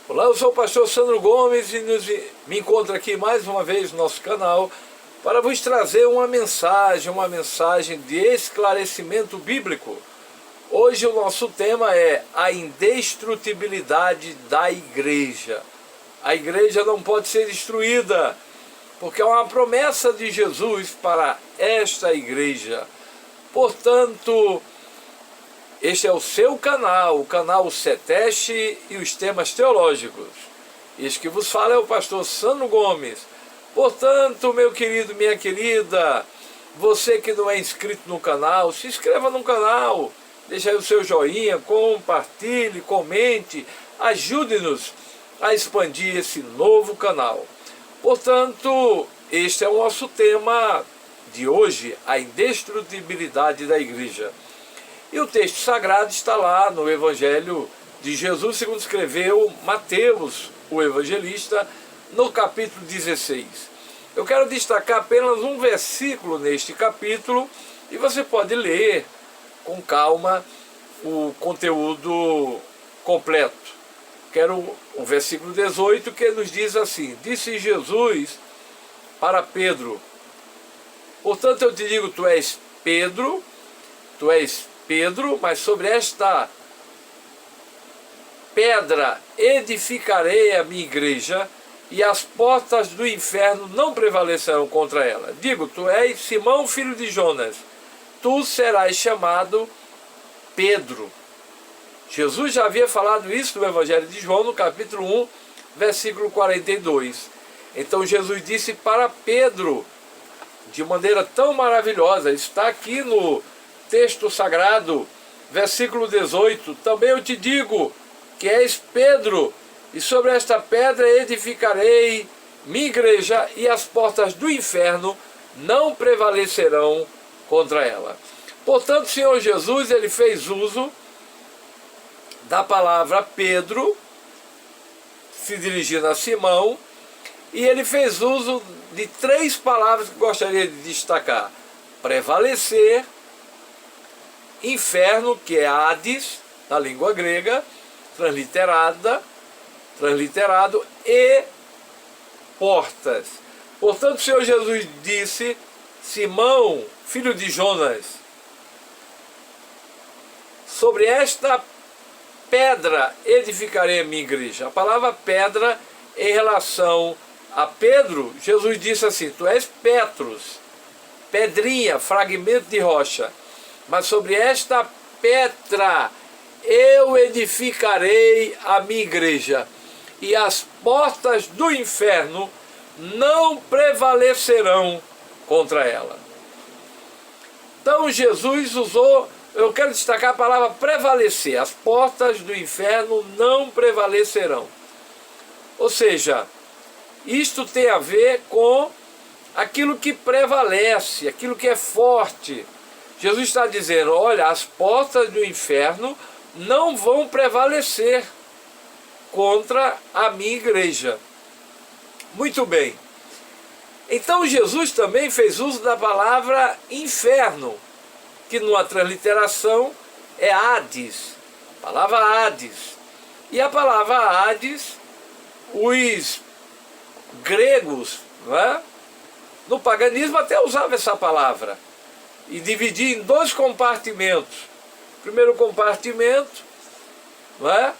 Olá, eu sou o pastor Sandro Gomes e me encontro aqui mais uma vez no nosso canal para vos trazer uma mensagem de esclarecimento bíblico. Hoje o nosso tema é a indestrutibilidade da igreja. A igreja não pode ser destruída, porque é uma promessa de Jesus para esta igreja. Portanto, este é o seu canal, o canal Ceteste e os temas teológicos. Este que vos fala é o pastor Sandro Gomes. Portanto, meu querido, minha querida, você que não é inscrito no canal, se inscreva no canal, deixe aí o seu joinha, compartilhe, comente, ajude-nos a expandir esse novo canal. Portanto, este é o nosso tema de hoje, a indestrutibilidade da igreja. E o texto sagrado está lá no Evangelho de Jesus, segundo escreveu Mateus, o evangelista, no capítulo 16. Eu quero destacar apenas um versículo neste capítulo, e você pode ler com calma o conteúdo completo. Quero o versículo 18, que nos diz assim: disse Jesus para Pedro: portanto eu te digo, tu és Pedro, mas sobre esta pedra edificarei a minha igreja, e as portas do inferno não prevalecerão contra ela. Digo, tu és Simão, filho de Jonas, tu serás chamado Pedro. Jesus já havia falado isso no Evangelho de João, no capítulo 1, versículo 42. Então Jesus disse para Pedro, de maneira tão maravilhosa, está aqui no texto sagrado, versículo 18, também eu te digo que és Pedro, e sobre esta pedra edificarei minha igreja, e as portas do inferno não prevalecerão contra ela. Portanto, o Senhor Jesus, ele fez uso da palavra Pedro, se dirigindo a Simão, e ele fez uso de três palavras que gostaria de destacar: prevalecer, inferno, que é Hades, na língua grega, transliterado, e portas. Portanto, o Senhor Jesus disse: Simão, filho de Jonas, sobre esta pedra edificarei a minha igreja. A palavra pedra, em relação a Pedro, Jesus disse assim: tu és Petros, pedrinha, fragmento de rocha, mas sobre esta pedra eu edificarei a minha igreja, e as portas do inferno não prevalecerão contra ela. Então Jesus usou, eu quero destacar a palavra prevalecer, as portas do inferno não prevalecerão. Ou seja, isto tem a ver com aquilo que prevalece, aquilo que é forte. Jesus está dizendo, olha, as portas do inferno não vão prevalecer contra a minha igreja. Muito bem. Então Jesus também fez uso da palavra inferno, que numa transliteração é Hades, a palavra Hades. E a palavra Hades, os gregos, né, no paganismo até usavam essa palavra, e dividia em dois compartimentos. O primeiro compartimento, não é?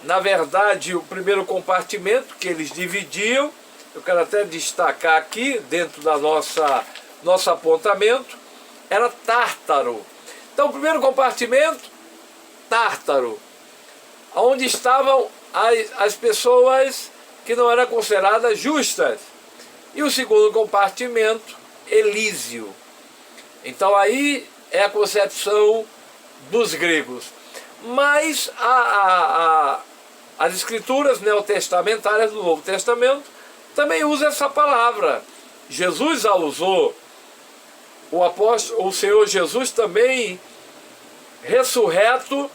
Na verdade, o primeiro compartimento que eles dividiam, eu quero até destacar aqui, dentro da nosso apontamento, era Tártaro. Então, o primeiro compartimento, Tártaro, onde estavam as pessoas que não eram consideradas justas. E o segundo compartimento, Elísio. Então aí é a concepção dos gregos. Mas as escrituras neotestamentárias do Novo Testamento também usam essa palavra. Jesus a usou, o Senhor Jesus também, ressurreto,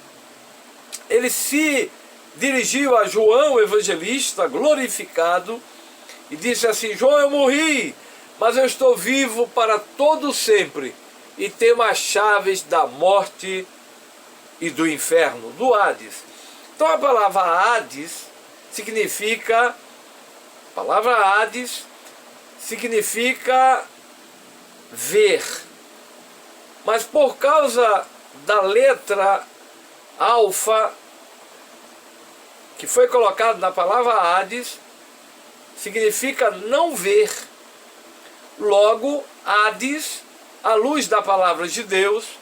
ele se dirigiu a João, o evangelista, glorificado, e disse assim: João, eu morri, mas eu estou vivo para todo sempre, e tenho as chaves da morte e do inferno, do Hades. Então a palavra Hades significa ver. Mas por causa da letra alfa que foi colocado na palavra Hades, significa não ver. Logo, Hades, à luz da palavra de Deus,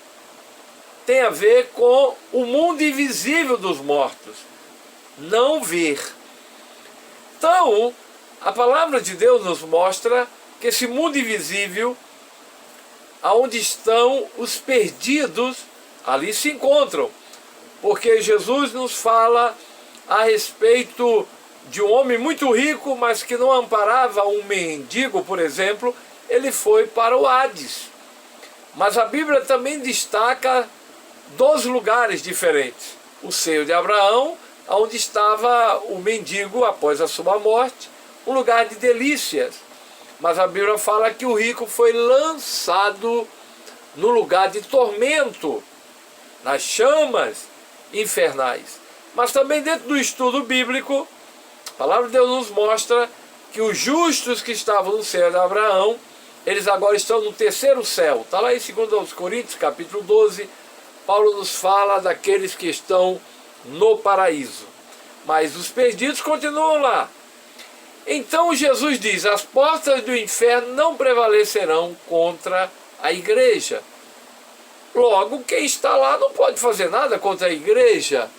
tem a ver com o mundo invisível dos mortos. Não ver. Então, a palavra de Deus nos mostra que esse mundo invisível, aonde estão os perdidos, ali se encontram. Porque Jesus nos fala a respeito de um homem muito rico, mas que não amparava um mendigo, por exemplo, ele foi para o Hades. Mas a Bíblia também destaca 2 lugares diferentes. O seio de Abraão, onde estava o mendigo após a sua morte, um lugar de delícias. Mas a Bíblia fala que o rico foi lançado no lugar de tormento, nas chamas infernais. Mas também dentro do estudo bíblico, a palavra de Deus nos mostra que os justos que estavam no céu de Abraão, eles agora estão no 3º céu. Está lá em 2 Coríntios, capítulo 12, Paulo nos fala daqueles que estão no paraíso. Mas os perdidos continuam lá. Então Jesus diz, as portas do inferno não prevalecerão contra a igreja. Logo, quem está lá não pode fazer nada contra a igreja.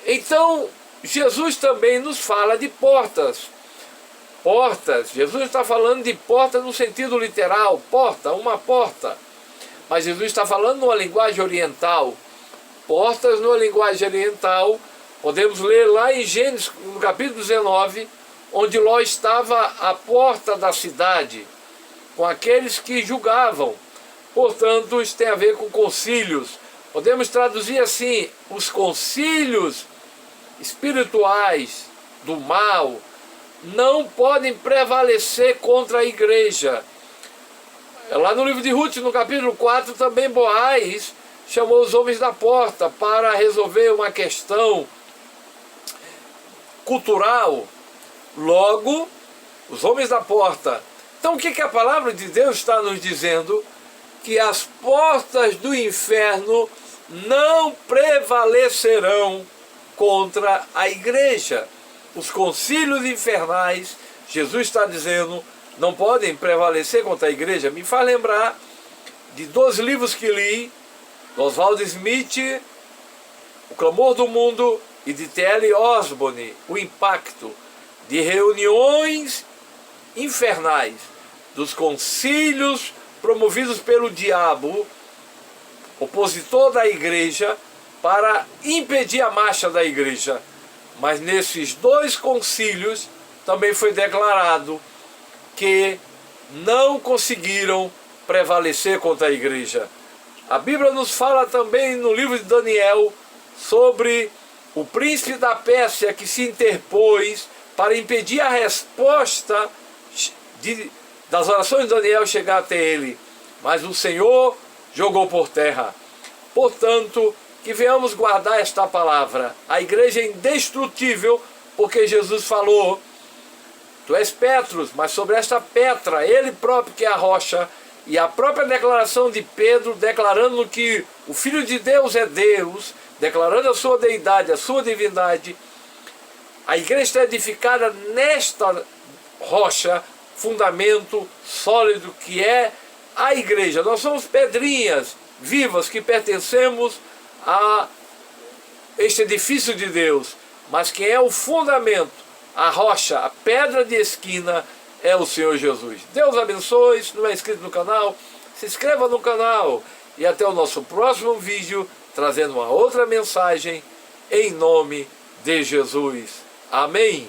Então, Jesus também nos fala de portas. Portas, Jesus está falando de porta no sentido literal, porta, uma porta. Mas Jesus está falando numa linguagem oriental. Portas numa linguagem oriental, podemos ler lá em Gênesis, no capítulo 19, onde Ló estava à porta da cidade, com aqueles que julgavam. Portanto, isso tem a ver com concílios. Podemos traduzir assim, os concílios espirituais do mal não podem prevalecer contra a igreja. Lá no livro de Ruth, no capítulo 4, também Boaz chamou os homens da porta para resolver uma questão cultural. Logo, os homens da porta. Então o que a palavra de Deus está nos dizendo? Que as portas do inferno não prevalecerão contra a igreja. Os concílios infernais, Jesus está dizendo, não podem prevalecer contra a igreja. Me faz lembrar de 2 livros que li, do Oswald Smith, O Clamor do Mundo, e de T.L. Osborne, O Impacto, de reuniões infernais, dos concílios promovidos pelo diabo, opositor da igreja, para impedir a marcha da igreja. Mas nesses 2 concílios também foi declarado que não conseguiram prevalecer contra a igreja. A Bíblia nos fala também no livro de Daniel sobre o príncipe da Pérsia que se interpôs para impedir a resposta das orações de Daniel chegar até ele. Mas o Senhor jogou por terra. Portanto, que venhamos guardar esta palavra. A igreja é indestrutível, porque Jesus falou, tu és Petros, mas sobre esta Petra, ele próprio que é a rocha, e a própria declaração de Pedro, declarando que o Filho de Deus é Deus, declarando a sua deidade, a sua divindade, a igreja está edificada nesta rocha, fundamento sólido que é a igreja. Nós somos pedrinhas vivas que pertencemos a este edifício de Deus, mas quem é o fundamento, a rocha, a pedra de esquina é o Senhor Jesus. Deus abençoe. Se não é inscrito no canal, se inscreva no canal e até o nosso próximo vídeo, trazendo uma outra mensagem em nome de Jesus. Amém.